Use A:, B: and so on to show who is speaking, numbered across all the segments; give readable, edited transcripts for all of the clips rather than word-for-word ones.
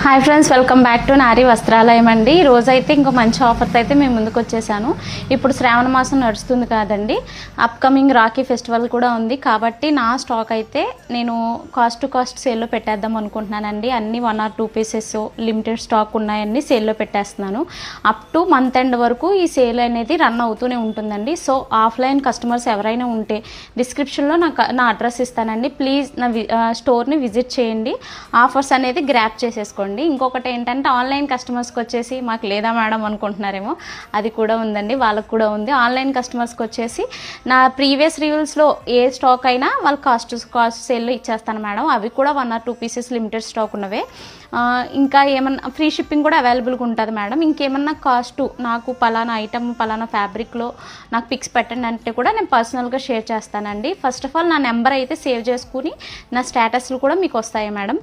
A: Hi friends, welcome back to నారీ వస్త్రాలయం అండి. ఈరోజైతే ఇంకో మంచి ఆఫర్తో అయితే మేము ముందుకు వచ్చేసాను. ఇప్పుడు శ్రావణ మాసం నడుస్తుంది కాదండి, అప్కమింగ్ రాఖీ ఫెస్టివల్ కూడా ఉంది కాబట్టి నా స్టాక్ అయితే నేను కాస్ట్ టు కాస్ట్ సేల్లో పెట్టేద్దాం అనుకుంటున్నానండి. అన్ని 1 or 2 పీసెస్ లిమిటెడ్ స్టాక్ ఉన్నాయన్నీ సేల్లో పెట్టేస్తున్నాను. అప్ టు మంత్ ఎండ్ వరకు ఈ సేల్ అనేది రన్ అవుతూనే ఉంటుందండి. సో ఆఫ్లైన్ కస్టమర్స్ ఎవరైనా ఉంటే డిస్క్రిప్షన్లో నా అడ్రస్ ఇస్తానండి. ప్లీజ్ నా స్టోర్ని విజిట్ చేయండి, ఆఫర్స్ అనేది గ్రాప్ చేసేసుకోండి. ఇంకొకటి ఏంటంటే ఆన్లైన్ కస్టమర్స్కి వచ్చేసి మాకు లేదా మేడం అనుకుంటున్నారేమో, అది కూడా ఉందండి, వాళ్ళకు కూడా ఉంది. ఆన్లైన్ కస్టమర్స్కి వచ్చేసి నా ప్రీవియస్ రివ్యూస్లో ఏ స్టాక్ అయినా వాళ్ళు కాస్ట్ సేల్లో ఇచ్చేస్తాను మేడం. అవి కూడా 1 or 2 పీసెస్ లిమిటెడ్ స్టాక్ ఉన్నవే. ఇంకా ఏమన్నా ఫ్రీ షిప్పింగ్ కూడా అవైలబుల్గా ఉంటుంది మేడం. ఇంకేమన్నా కాస్ట్ నాకు పలానా ఐటమ్ పలానా ఫ్యాబ్రిక్లో నాకు పిక్స్ పెట్టండి అంటే కూడా నేను పర్సనల్గా షేర్ చేస్తానండి. ఫస్ట్ ఆఫ్ ఆల్ నా నెంబర్ అయితే సేవ్ చేసుకుని నా స్టేటస్లు కూడా మీకు వస్తాయి మేడం.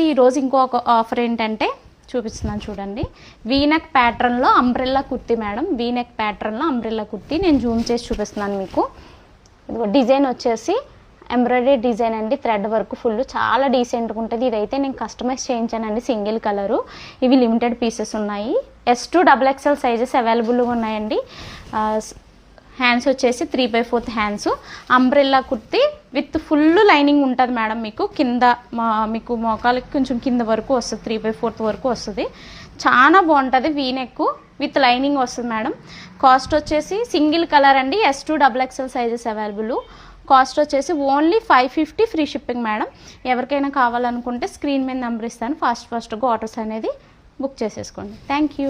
A: ఈరోజు ఇంకో ఆఫర్ ఏంటంటే చూపిస్తున్నాను చూడండి. వీనెక్ ప్యాటర్న్లో అంబ్రెల్లా కుర్తీ మేడం. వీనెక్ ప్యాటర్న్లో అంబ్రెల్లా కుర్తీ నేను జూమ్ చేసి చూపిస్తున్నాను మీకు. డిజైన్ వచ్చేసి ఎంబ్రాయిడరీ డిజైన్ అండి, థ్రెడ్ వర్క్ ఫుల్ చాలా డీసెంట్గా ఉంటుంది. ఇదైతే నేను కస్టమైజ్ చేయించానండి, సింగిల్ కలరు. ఇవి లిమిటెడ్ పీసెస్ ఉన్నాయి. S to XXL సైజెస్ అవైలబుల్గా ఉన్నాయండి. హ్యాండ్స్ వచ్చేసి 3/4 hands. Umbrella kurti with full lining ఉంటుంది మేడం. మీకు కింద మీకు మోకాలకి కొంచెం కింద వరకు వస్తుంది, 3/4 వరకు వస్తుంది. చాలా బాగుంటుంది. వీనెక్ విత్ లైనింగ్ వస్తుంది మేడం. కాస్ట్ వచ్చేసి సింగిల్ కలర్ అండి, S to XXL sizes available. Cost వచ్చేసి ఓన్లీ 550 ఫ్రీ షిప్పింగ్ మేడం. ఎవరికైనా కావాలనుకుంటే స్క్రీన్ మీద నెంబర్ ఇస్తాను, ఫాస్ట్గా ఆర్డర్స్ అనేది బుక్ చేసేసుకోండి. Thank you.